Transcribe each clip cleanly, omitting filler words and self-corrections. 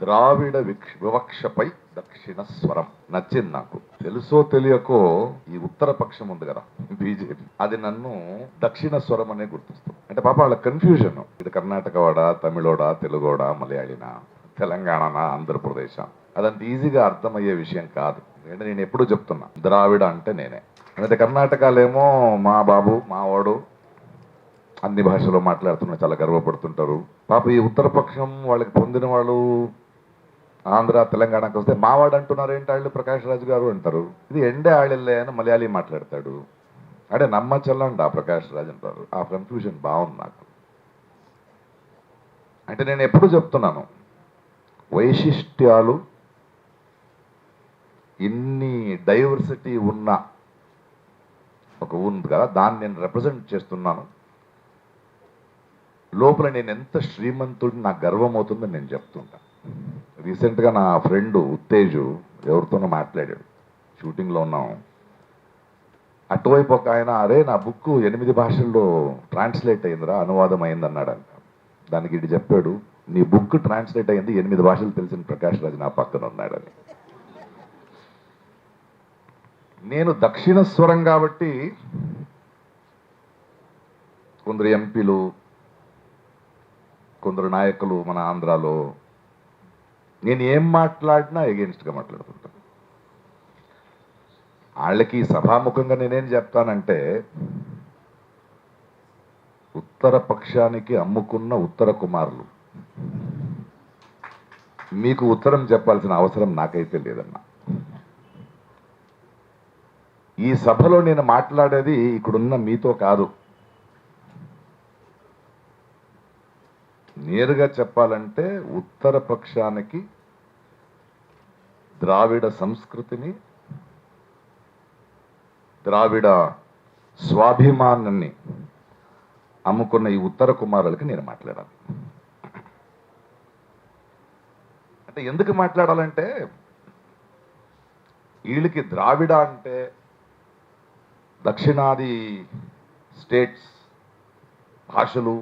ద్రావిడ వివక్షపై దక్షిణ స్వరం నచ్చింది నాకు. తెలుసో తెలియకో ఈ ఉత్తర పక్షం ఉంది కదా బీజేపీ, అది నన్ను దక్షిణ స్వరం అనే గుర్తిస్తుంది. అంటే పాప వాళ్ళ కన్ఫ్యూజన్, ఇది కర్ణాటక వాడా, తమిళోడా, తెలుగోడా, మలయాళీనా, తెలంగాణనా, ఆంధ్రప్రదేశ్, అదంత ఈజీగా అర్థమయ్యే విషయం కాదు. అంటే నేను ఎప్పుడు చెప్తున్నా ద్రావిడ అంటే నేనే. అంటే కర్ణాటకలేమో మా బాబు మావాడు అన్ని భాషలో మాట్లాడుతున్నా చాలా గర్వపడుతుంటారు. పాప ఈ ఉత్తరపక్షం వాళ్ళకి పొందిన వాళ్ళు ఆంధ్ర తెలంగాణకు వస్తే మావాడు అంటున్నారు ఏంటి వాళ్ళు, ప్రకాష్ రాజు గారు అంటారు. ఇది ఎండే ఆళ్ళెల్లే అని మలయాళీ మాట్లాడతాడు, అంటే నమ్మచ్చల్లండి ఆ ప్రకాష్ రాజు అంటారు. ఆ కన్ఫ్యూజన్ బాగుంది నాకు. అంటే నేను ఎప్పుడు చెప్తున్నాను, వైశిష్ట్యాలు ఇన్ని డైవర్సిటీ ఉన్న ఒక ఉంది కదా, దాన్ని నేను రిప్రజెంట్ చేస్తున్నాను. లోపల నేను ఎంత శ్రీమంతుడిని నాకు గర్వం అవుతుందని నేను చెప్తుంటా. రీసెంట్గా నా ఫ్రెండ్ ఉత్తేజు ఎవరితోనో మాట్లాడాడు, షూటింగ్లో ఉన్నాం. అటువైపు ఒక ఆయన, అరే నా బుక్ 8 భాషల్లో ట్రాన్స్లేట్ అయిందిరా, అనువాదం అయింది అన్నాడంట. దానికి ఇది చెప్పాడు, నీ బుక్ ట్రాన్స్లేట్ అయింది 8 భాషలు తెలిసిన ప్రకాష్ రాజు నా పక్కన ఉన్నాడని. నేను దక్షిణ స్వరం కాబట్టి కొందరు ఎంపీలు, కొందరు నాయకులు మన ఆంధ్రాలో నేను ఏం మాట్లాడినా ఎగెన్స్ట్గా మాట్లాడుతుంటాను. వాళ్ళకి సభాముఖంగా నేనేం చెప్తానంటే, ఉత్తర పక్షానికి అమ్ముకున్న ఉత్తర కుమారులు, మీకు ఉత్తరం చెప్పాల్సిన అవసరం నాకైతే లేదన్నా. ఈ సభలో నేను మాట్లాడేది ఇక్కడున్న మీతో కాదు. నేరుగా చెప్పాలంటే ఉత్తర పక్షానికి ద్రావిడ సంస్కృతిని, ద్రావిడ స్వాభిమానాన్ని అమ్ముకున్న ఈ ఉత్తర కుమారులకి నేను మాట్లాడాలి. అంటే ఎందుకు మాట్లాడాలంటే, వీళ్ళకి ద్రావిడ అంటే దక్షిణాది స్టేట్స్ భాషలు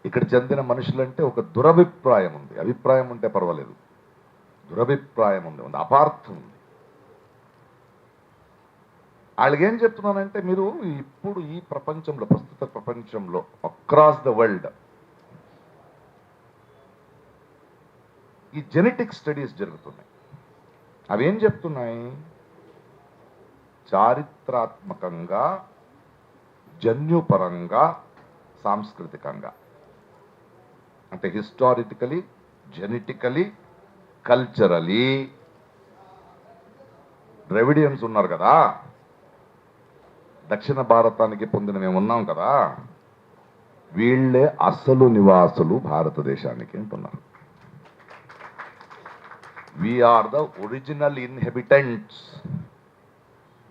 ఇక్కడ చెందిన మనుషులంటే ఒక దురభిప్రాయం ఉంది. అభిప్రాయం ఉంటే పర్వాలేదు, దురభిప్రాయం ఉంది, అపార్థం ఉంది. వాళ్ళకేం చెప్తున్నానంటే, మీరు ఇప్పుడు ఈ ప్రపంచంలో, ప్రస్తుత ప్రపంచంలో అక్రాస్ ద వరల్డ్ ఈ జెనెటిక్ స్టడీస్ జరుగుతున్నాయి. అవేం చెప్తున్నాయి, చారిత్రాత్మకంగా, జన్యుపరంగా, సాంస్కృతికంగా, అంటే హిస్టారికలీ, జెనెటికలీ, కల్చరలీ ద్రవిడియన్స్ ఉన్నారు కదా, దక్షిణ భారతానికి పొందిన మేము ఉన్నాం కదా, వీళ్ళే అసలు నివాసులు భారతదేశానికి అంటున్నారు. We are the original inhabitants.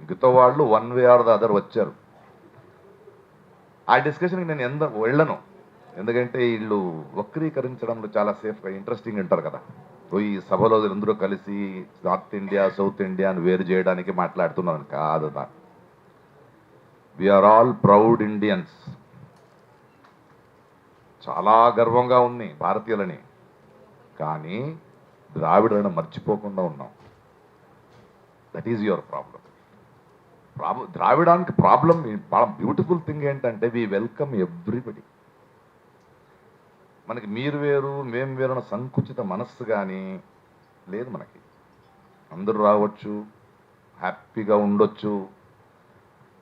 మిగతా వాళ్ళు one way are the other వచ్చారు. ఆ డిస్కషన్కి నేను వెళ్ళను, ఎందుకంటే వీళ్ళు వక్రీకరించడంలో చాలా సేఫ్గా ఇంట్రెస్టింగ్ ఉంటారు కదా. ఈ సభలో అందరూ కలిసి నార్త్ ఇండియా, సౌత్ ఇండియా అని వేరు చేయడానికి మాట్లాడుతున్నాను కాదు. We are all proud Indians. చాలా గర్వంగా ఉంది భారతీయులని, కానీ ద్రావిడలను మర్చిపోకుండా ఉన్నాం. That is your problem. ద్రావిడానికి ప్రాబ్లం, బ్యూటిఫుల్ థింగ్ ఏంటంటే వి వెల్కమ్ ఎవ్రీబడి. మనకి మీరు వేరు మేము వేరు అన్న సంకుచిత మనస్సు కానీ లేదు మనకి. అందరూ రావచ్చు, హ్యాపీగా ఉండొచ్చు,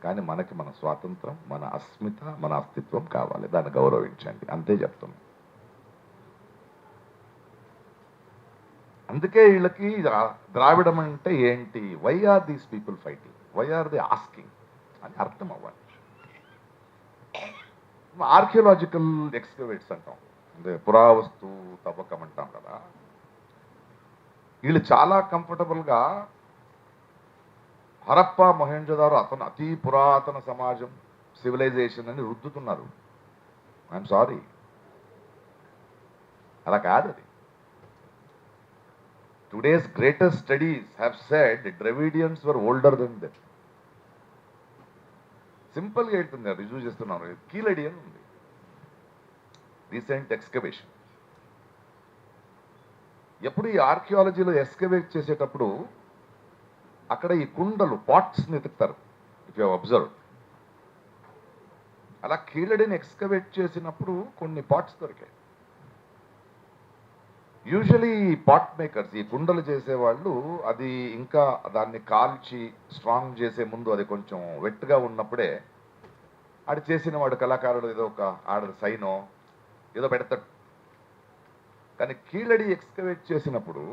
కానీ మనకి మన స్వాతంత్రం, మన అస్మిత, మన అస్తిత్వం కావాలి. దాన్ని గౌరవించండి, అంతే చెప్తున్నాం. అందుకే వీళ్ళకి ద్రావిడం అంటే ఏంటి, why are these people fighting, why are they asking అని అర్థం అవ్వాలి. ఆర్కియలాజికల్ ఎక్స్కవేట్స్ అంటాం, అంటే పురావస్తు తవ్వకం అంటాం కదా. వీళ్ళు చాలా కంఫర్టబుల్గా హరప్ప, మొహెంజోదారో అతను అతి పురాతన సమాజం, సివిలైజేషన్ అని రుద్దుతున్నారు. ఐఎమ్ సారీ, అలా కాదు అది. Today's greatest studies have said the Dravidians were older than them. సింపుల్గా ఏంటుంది, రిజ్యూ చేస్తున్నాను, కీలడి అని ఉంది, రీసెంట్ ఎక్స్కవేషన్. ఎప్పుడు ఈ ఆర్కియాలజీలో ఎస్కవేట్ చేసేటప్పుడు అక్కడ ఈ కుండలు పాట్స్ని ఎతుకుతారు. ఇఫ్ యూ అబ్జర్వ్, అలా కీళ్ళడిని ఎక్స్కవేట్ చేసినప్పుడు కొన్ని పాట్స్ దొరికాయి. యూజువలీ పాట్ మేకర్స్, ఈ కుండలు చేసేవాళ్ళు, అది ఇంకా దాన్ని కాల్చి స్ట్రాంగ్ చేసే ముందు అది కొంచెం వెట్గా ఉన్నప్పుడే ఆడు చేసిన వాడు కళాకారుడు ఏదో ఒక ఆడ సైనో ఏదో పెడతాడు. కానీ కీళ్ళడి ఎక్స్కవేట్ చేసినప్పుడు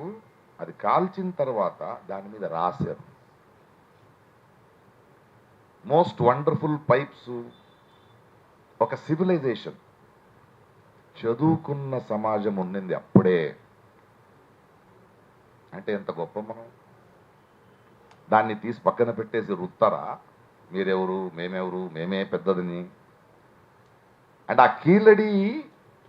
అది కాల్చిన తర్వాత దాని మీద రాశారు. Most wonderful pipes. ఒక సివిలైజేషన్, చదువుకున్న సమాజం ఉండింది అప్పుడే. అంటే ఎంత గొప్ప మనం. దాన్ని తీసి పక్కన పెట్టేసి రుత్తారా మీరెవరు మేమెవరు మేమే పెద్దదని. అండ్ ఆ కీళ్ళడి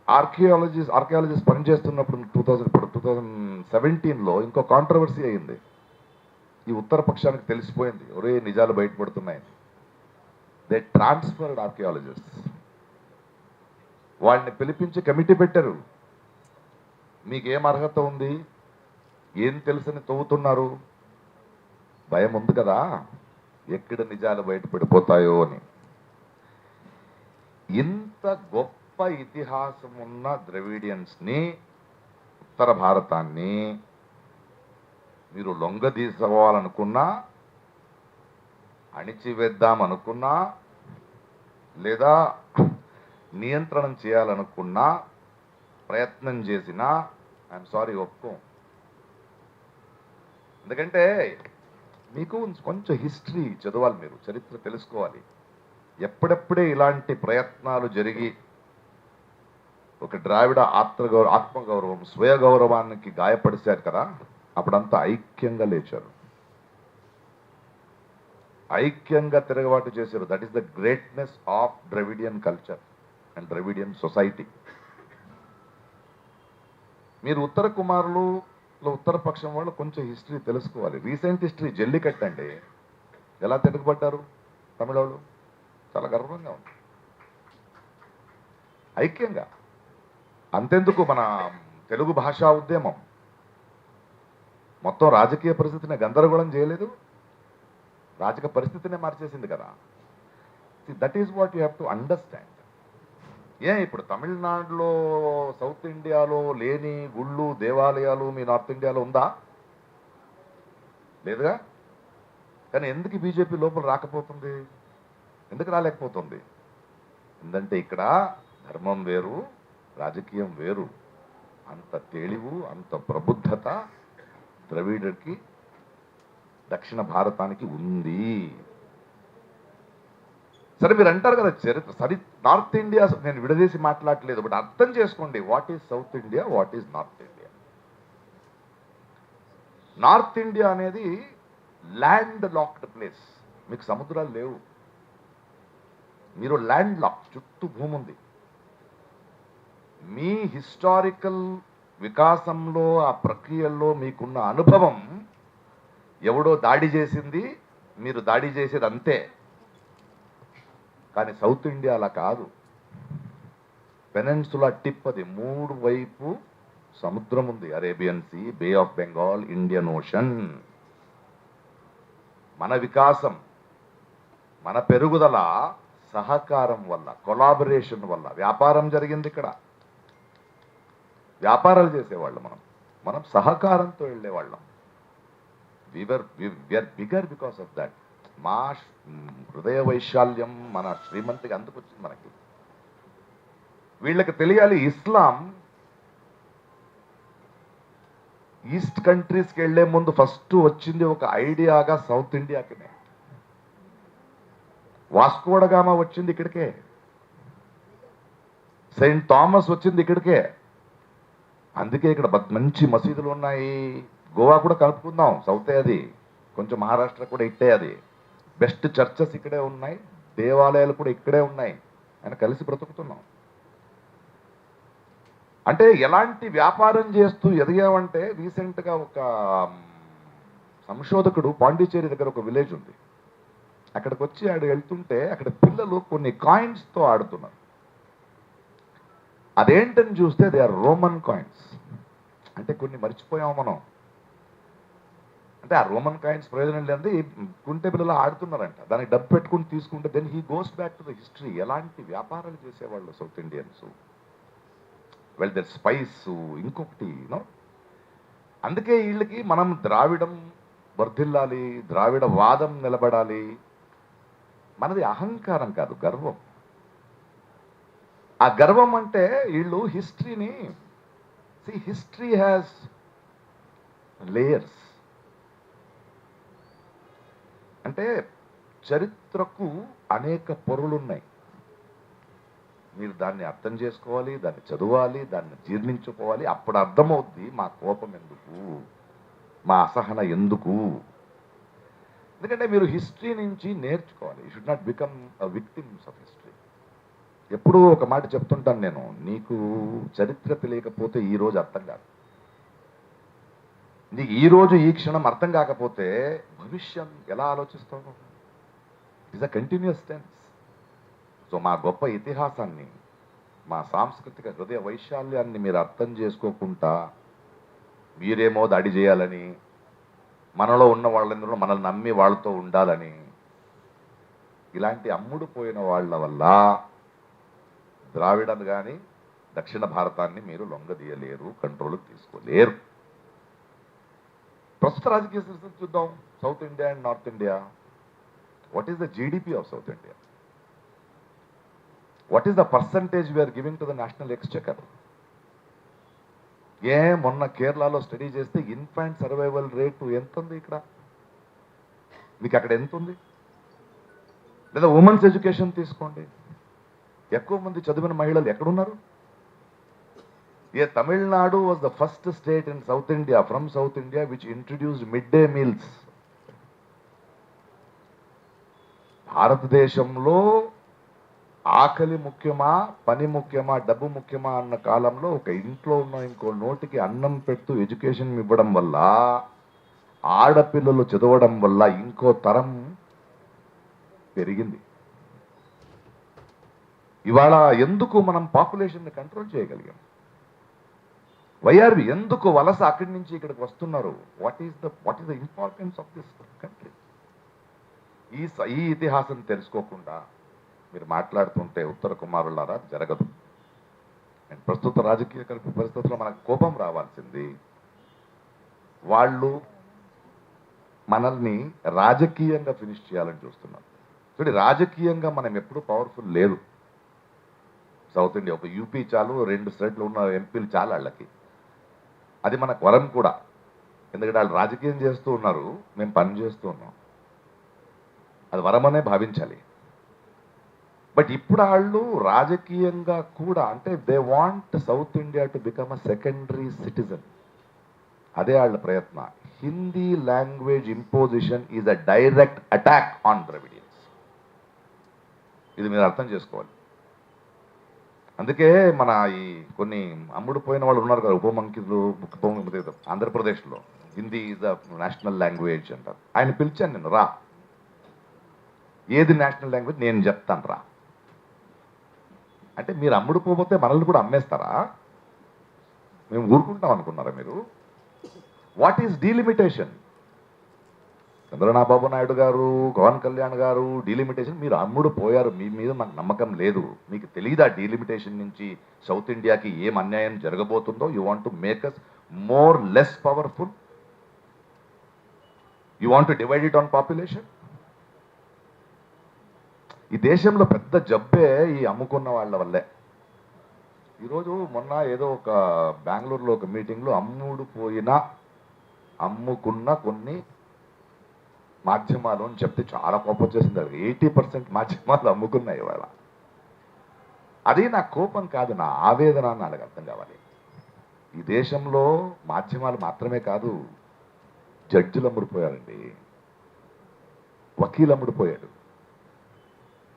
ఆర్కియాలజిస్ట్ పనిచేస్తున్నప్పుడు 2017లో ఇంకో కాంట్రవర్సీ అయింది. ఈ ఉత్తర పక్షానికి తెలిసిపోయింది, ఒరే నిజాలు బయటపడుతున్నాయని. They transferred archaeologist. వాళ్ళని పిలిపించి కమిటీ పెట్టారు. మీకేం అర్హత ఉంది, ఏం తెలుసని తవ్వుతున్నారు, భయం ఉంది కదా ఎక్కడ నిజాలు బయటపడిపోతాయో అని. ఇంత గొప్ప ఇతిహాసం ఉన్న ద్రవిడియన్స్ని, ఉత్తర భారతాన్ని మీరు లొంగదీసుకోవాలనుకున్నా, అణిచివేద్దామనుకున్నా, లేదా నియంత్రణం చేయాలనుకున్నా, ప్రయత్నం చేసినా ఐఎమ్ సారీ ఒప్పుకో. ఎందుకంటే మీకు కొంచెం హిస్టరీ చదవాలి, మీరు చరిత్ర తెలుసుకోవాలి. ఎప్పుడెప్పుడే ఇలాంటి ప్రయత్నాలు జరిగి ఒక ద్రావిడ ఆత్మగౌరవం, స్వయ గౌరవానికి గాయపడిశారు కదా, అప్పుడంతా ఐక్యంగా లేచారు, ఐక్యంగా తిరగబాటు చేశారు. That is the greatness of Dravidian culture and Dravidian society. మీరు ఉత్తర కుమారులు, ఉత్తర పక్షం వాళ్ళు కొంచెం హిస్టరీ తెలుసుకోవాలి. రీసెంట్ హిస్టరీ, జల్లికట్టండి, ఎలా తిరగబడ్డారు తమిళ వాళ్ళు, చాలా గర్వంగా ఉంది, ఐక్యంగా. అంతెందుకు, మన తెలుగు భాషా ఉద్యమం మొత్తం రాజకీయ పరిస్థితిని గందరగోళం చేయలేదు, రాజకీయ పరిస్థితినే మార్చేసింది కదా. That is what you have to understand. ఇప్పుడు తమిళనాడులో, సౌత్ ఇండియాలో లేని గుళ్ళు, దేవాలయాలు మీ నార్త్ ఇండియాలో ఉందా? లేదుగా. కానీ ఎందుకు బీజేపీ లోపల రాకపోతుంది, ఎందుకు రాలేకపోతుంది? ఎందుకంటే ఇక్కడ ధర్మం వేరు, రాజకీయం వేరు. అంత తెలివు, అంత ప్రబుద్ధత ద్రవిడుడికి, దక్షిణ భారతానికి ఉంది. సరే మీరు అంటారు కదా చరిత్ర, సరి నార్త్ ఇండియా, నేను విడదీసి మాట్లాడలేదు, బట్ అర్థం చేసుకోండి, what is south India, what is north India. North India అనేది ల్యాండ్ లాక్డ్ ప్లేస్, మీకు సముద్రాలు లేవు, మీరు ల్యాండ్ లాక్, చుట్టూ భూమి ఉంది. మీ హిస్టారికల్ వికాసంలో, ఆ ప్రక్రియల్లో మీకున్న అనుభవం, ఎవడో దాడి చేసింది, మీరు దాడి చేసేది అంతే. కానీ సౌత్ ఇండియా అలా కాదు. పెనిన్సులా టిప్, అది 3 వైపు సముద్రం ఉంది, Arabian sea, bay of Bengal, Indian ocean. మన వికాసం, మన పెరుగుదల సహకారం వల్ల, కొలాబరేషన్ వల్ల. వ్యాపారం జరిగింది ఇక్కడ, వ్యాపారాలు చేసేవాళ్ళం మనం సహకారంతో వెళ్ళేవాళ్ళం. We are bigger because of that. మా హృదయ వైశాల్యం, మన శ్రీమంతికి అందుకు వచ్చింది మనకి. వీళ్ళకి తెలియాలి, ఇస్లాం ఈస్ట్ కంట్రీస్కి వెళ్లే ముందు ఫస్ట్ వచ్చింది ఒక ఐడియాగా సౌత్ ఇండియాకినే. వాస్కోడగామా వచ్చింది ఇక్కడికే, సెయింట్ థామస్ వచ్చింది ఇక్కడికే. అందుకే ఇక్కడ మంచి మసీదులు ఉన్నాయి. గోవా కూడా కలుపుకుందాం, సౌతే అది, కొంచెం మహారాష్ట్ర కూడా ఇట్టే, అది బెస్ట్ చర్చెస్ ఇక్కడే ఉన్నాయి, దేవాలయాలు కూడా ఇక్కడే ఉన్నాయి. ఆయన కలిసి బ్రతుకుతున్నాం. అంటే ఎలాంటి వ్యాపారం చేస్తూ ఎదిగామంటే, రీసెంట్గా ఒక సంశోధకుడు పాండిచేరి దగ్గర ఒక విలేజ్ ఉంది, అక్కడికి వచ్చి ఆడు వెళ్తుంటే అక్కడ పిల్లలు కొన్ని కాయిన్స్తో ఆడుతున్నారు. అదేంటని చూస్తే దే ఆర్ రోమన్ కాయిన్స్. అంటే కొన్ని మర్చిపోయాం మనం. అంటే ఆ రోమన్ కాయిన్స్ ప్రయోజనం లేదంటే కుంటే పిల్లలు ఆడుతున్నారంట, దానికి డబ్బు పెట్టుకుని తీసుకుంటే then he goes back to the history. ఎలాంటి వ్యాపారాలు చేసేవాళ్ళు south Indians, well there spice, ఇంకొకటి యూనో. అందుకే వీళ్ళకి మనం ద్రావిడం వర్ధిల్లాలి, ద్రావిడ వాదం నిలబడాలి. మనది అహంకారం కాదు, గర్వం. ఆ గర్వం అంటే వీళ్ళు హిస్టరీని, హిస్టరీ హ్యాస్ లేయర్స్. అంటే చరిత్రకు అనేక పొరులున్నాయి. మీరు దాన్ని అర్థం చేసుకోవాలి, దాన్ని చదవాలి, దాన్ని జీర్ణించుకోవాలి. అప్పుడు అర్థమవుద్ది మా కోపం ఎందుకు, మా అసహన ఎందుకు. ఎందుకంటే మీరు హిస్టరీ నుంచి నేర్చుకోవాలి. You should not become victims of history. ఎప్పుడూ ఒక మాట చెప్తుంటాను నేను, నీకు చరిత్ర తెలియకపోతే ఈ రోజు అర్థం కాదు. నీకు ఈ రోజు ఈ క్షణం అర్థం కాకపోతే భవిష్యం ఎలా ఆలోచిస్తావు? It is a continuous tense. So మా గొప్ప ఇతిహాసాన్ని, మా సాంస్కృతిక హృదయ వైశాల్యాన్ని మీరు అర్థం చేసుకోకుండా మీరేమో దాడి చేయాలని, మనలో ఉన్న వాళ్ళందరూ మనల్ని నమ్మి వాళ్ళతో ఉండాలని, ఇలాంటి అమ్ముడు పోయిన వాళ్ళ వల్ల ద్రావిడను కానీ దక్షిణ భారతాన్ని మీరు లొంగదీయలేరు, కంట్రోల్కి తీసుకోలేరు. ప్రస్తుత రాజకీయ పరిస్థితి చూద్దాం. South India and north India. What is the GDP of south India? What is the percentage we're giving to the national exchequer? మొన్న కేరళలో స్టడీ చేస్తే ఇన్ఫాంట్ సర్వైవల్ రేటు ఎంత ఉంది ఇక్కడ? మీకు అక్కడ ఎంత ఉంది? లేదా ఉమెన్స్ ఎడ్యుకేషన్ తీసుకోండి, ఎక్కువ మంది చదివిన మహిళలు ఎక్కడున్నారు? Tamil Nadu was the first state in south India, from south India, which introduced mid day meals. భారతదేశంలో ఆకలి ముఖ్యమా, పని ముఖ్యమా, డబ్బు ముఖ్యమా అన్న కాలంలో ఒక ఇంట్లో ఉన్న ఇంకో నోటికి అన్నం పెడుతూ ఎడ్యుకేషన్ ఇవ్వడం వల్ల, ఆడపిల్లలు చదవడం వల్ల ఇంకో తరం పెరిగింది. ఇవాళ ఎందుకు మనం పాపులేషన్ కంట్రోల్ చేయగలిగాం? వైఆర్వి ఎందుకు వలస అక్కడి నుంచి ఇక్కడికి వస్తున్నారు? What is the importance of this country? ఈ ఇతిహాసం తెలుసుకోకుండా మీరు మాట్లాడుతుంటే ఉత్తర కుమారులారా జరగదు. అండ్ ప్రస్తుత రాజకీయ పరిస్థితుల్లో మనకు కోపం రావాల్సింది, వాళ్ళు మనల్ని రాజకీయంగా ఫినిష్ చేయాలని చూస్తున్నారు. చూడండి, రాజకీయంగా మనం ఎప్పుడు పవర్ఫుల్ లేదు. సౌత్ ఇండియా ఒక యూపీ చాలు, 2 స్టేట్లు ఉన్న ఎంపీలు చాలు వాళ్ళకి. అది మనకు వరం కూడా, ఎందుకంటే వాళ్ళు రాజకీయం చేస్తూ ఉన్నారు, మేము పని చేస్తూ ఉన్నాం. అది వరమనే భావించాలి. బట్ ఇప్పుడు వాళ్ళు రాజకీయంగా కూడా, అంటే they want South India to become a secondary citizen. అదే వాళ్ళ ప్రయత్న. Hindi language imposition is a direct attack on Dravidians. ఇది మీరు అర్థం చేసుకోవాలి. అందుకే మన ఈ కొన్ని అమ్ముడు పోయిన వాళ్ళు ఉన్నారు కదా, ఉపముఖ్యమంత్రులు, ఆంధ్రప్రదేశ్లో Hindi is the national language అంటారు. ఆయన పిలిచాను నేను, రా, ఏది నేషనల్ లాంగ్వేజ్ నేను చెప్తాను రా అంటే, మీరు అమ్ముడు పోతే మనల్ని కూడా అమ్మేస్తారా? మేము ఊరుకుంటాం అనుకున్నారా మీరు? What is delimitation? Chandrababu Naidu గారు, పవన్ కళ్యాణ్ గారు డీలిమిటేషన్, మీరు అమ్ముడు పోయారు, మీ మీద నాకు నమ్మకం లేదు. మీకు తెలియదా డీలిమిటేషన్ నుంచి సౌత్ ఇండియాకి ఏం అన్యాయం జరగబోతుందో? You want to make us more less powerful? You want to divide it on population? ఈ దేశంలో పెద్ద జబ్బే ఈ అమ్ముకున్న వాళ్ళ వల్లే. ఈరోజు మొన్న ఏదో ఒక బెంగళూరులో ఒక మీటింగ్లో అమ్ముకున్న కొన్ని మాధ్యమాలు అని చెప్తే చాలా కోపం వచ్చేసింది. 80% మాధ్యమాలు అమ్ముకున్నాయి ఇవాళ. అది నా కోపం కాదు, నా ఆవేదన అని నాకు అర్థం కావాలి. ఈ దేశంలో మాధ్యమాలు మాత్రమే కాదు, జడ్జిలు అమ్ముడిపోయారండి, వకీలు అమ్ముడిపోయాడు.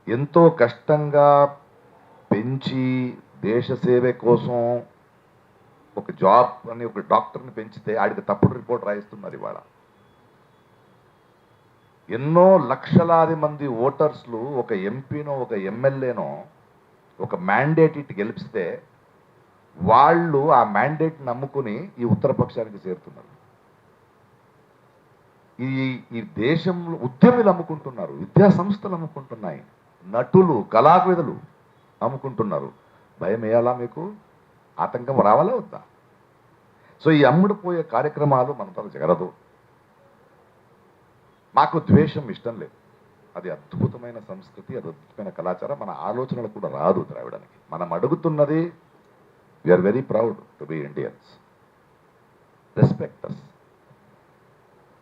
ఎంతో కష్టంగా పెంచి దేశ సేవ కోసం ఒక జాబ్ అని ఒక డాక్టర్ని పెంచితే ఆడికి తప్పుడు రిపోర్ట్ రాయిస్తున్నారు ఇవాళ. ఎన్నో లక్షలాది మంది ఓటర్స్లు ఒక ఎంపీనో ఒక ఎమ్మెల్యేనో ఒక మ్యాండేట్ ఇటు గెలిపిస్తే వాళ్ళు ఆ మ్యాండేట్ నమ్ముకుని ఈ ఉత్తర పక్షానికి చేరుతున్నారు. ఈ ఈ దేశంలో ఉద్యమిలు అమ్ముకుంటున్నారు, విద్యా సంస్థలు అమ్ముకుంటున్నాయి, నటులు కళావిధులు అమ్ముకుంటున్నారు. భయం వేయాలా మీకు? ఆతంకం రావాలా వద్దా? సో ఈ అమ్ముడుపోయే కార్యక్రమాలు మనతో జరగదు. మాకు ద్వేషం ఇష్టం లేదు. అది అద్భుతమైన సంస్కృతి, అది అద్భుతమైన కళాచారం. మన ఆలోచనలు కూడా రాదు ద్రావిడానికి. మనం అడుగుతున్నది, we are very proud to be Indians, respect us.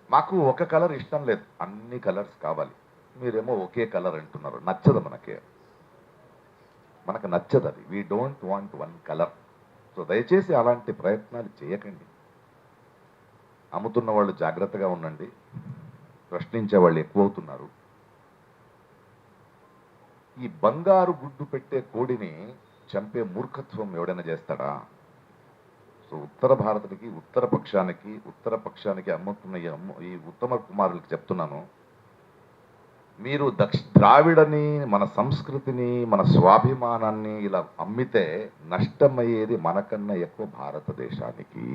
మాకు ఒక కలర్ ఇష్టం లేదు, అన్ని కలర్స్ కావాలి. మీరేమో ఒకే కలర్ అంటున్నారు, నచ్చదు మనకు నచ్చదు అది. We don't want one colour. So దయచేసి అలాంటి ప్రయత్నాలు చేయకండి. అమ్ముతున్న వాళ్ళు జాగ్రత్తగా ఉండండి, ప్రశ్నించే వాళ్ళు ఎక్కువ అవుతున్నారు. ఈ బంగారు గుడ్డు పెట్టే కోడిని చంపే మూర్ఖత్వం ఎవడైనా చేస్తాడా? సో ఉత్తర భారతుడికి, ఉత్తర పక్షానికి అమ్ముతున్న ఈ ఉత్తమ కుమారులకి చెప్తున్నాను, మీరు ద్రావిడని, మన సంస్కృతిని, మన స్వాభిమానాన్ని ఇలా అమ్మితే నష్టమయ్యేది మనకన్నా ఎక్కువ భారతదేశానికి.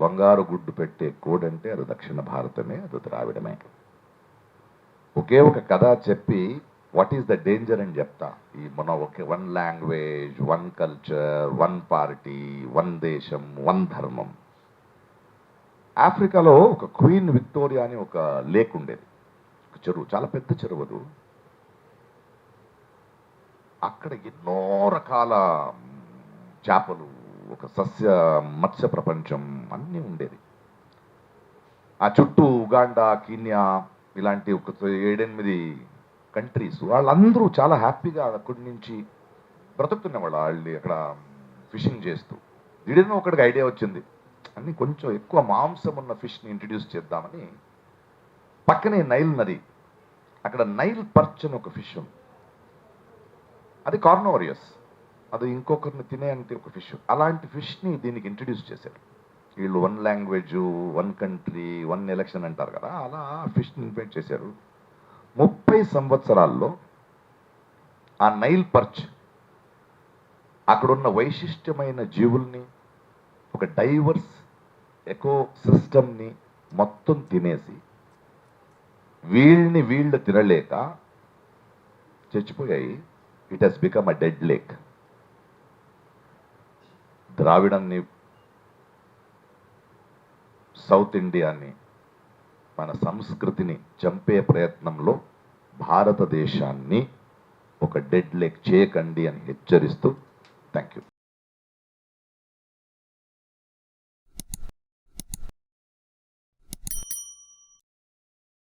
బంగారు గుడ్డు పెట్టే కోడంటే అది దక్షిణ భారతమే, అది ద్రావిడమే. ఒకే ఒక కథ చెప్పి వాట్ ఈస్ ద డేంజర్ అని చెప్తా. ఈ మన one language, one culture, one party, one దేశం, వన్ ధర్మం. ఆఫ్రికాలో ఒక క్వీన్ విక్టోరియా అని ఒక లేక్ ఉండేది, ఒక చెరువు, చాలా పెద్ద చెరువు అది. అక్కడ ఎన్నో రకాల చేపలు, ఒక మత్స్య ప్రపంచం అన్నీ ఉండేది. ఆ చుట్టూ ఉగాండా, కీన్యా ఇలాంటి ఒక 7-8 కంట్రీస్, వాళ్ళందరూ చాలా హ్యాపీగా అక్కడి నుంచి బ్రతుకుతున్నవాళ్ళు. వాళ్ళు అక్కడ ఫిషింగ్ చేస్తూ దిడేనో ఒకటికి ఐడియా వచ్చింది, అన్ని కొంచెం ఎక్కువ మాంసం ఉన్న ఫిష్ని ఇంట్రడ్యూస్ చేద్దామని. పక్కనే నైల్ నది, అక్కడ నైల్ పర్చ్ అని ఒక ఫిష్ ఉంది, అది కార్నోరియస్, అది ఇంకొకరిని తినే అంటే ఒక ఫిష్. అలాంటి ఫిష్ని దీనికి ఇంట్రడ్యూస్ చేశారు వీళ్ళు. One language, one country, one election అంటారు కదా, అలా ఫిష్ని ఇన్వైట్ చేశారు. 30 సంవత్సరాల్లో ఆ నైల్ పర్చ్ అక్కడున్న వైశిష్ట్యమైన జీవుల్ని, ఒక డైవర్స్ ఎకో సిస్టమ్ని మొత్తం తినేసి వీళ్ళు తినలేక చచ్చిపోయాయి. It has become a dead lake. ద్రావిడాన్ని, సౌత్ ఇండియాని, మన సంస్కృతిని చంపే ప్రయత్నంలో భారతదేశాన్ని ఒక డెడ్ లేక్ చేయకండి అని హెచ్చరిస్తూ థ్యాంక్ యూ.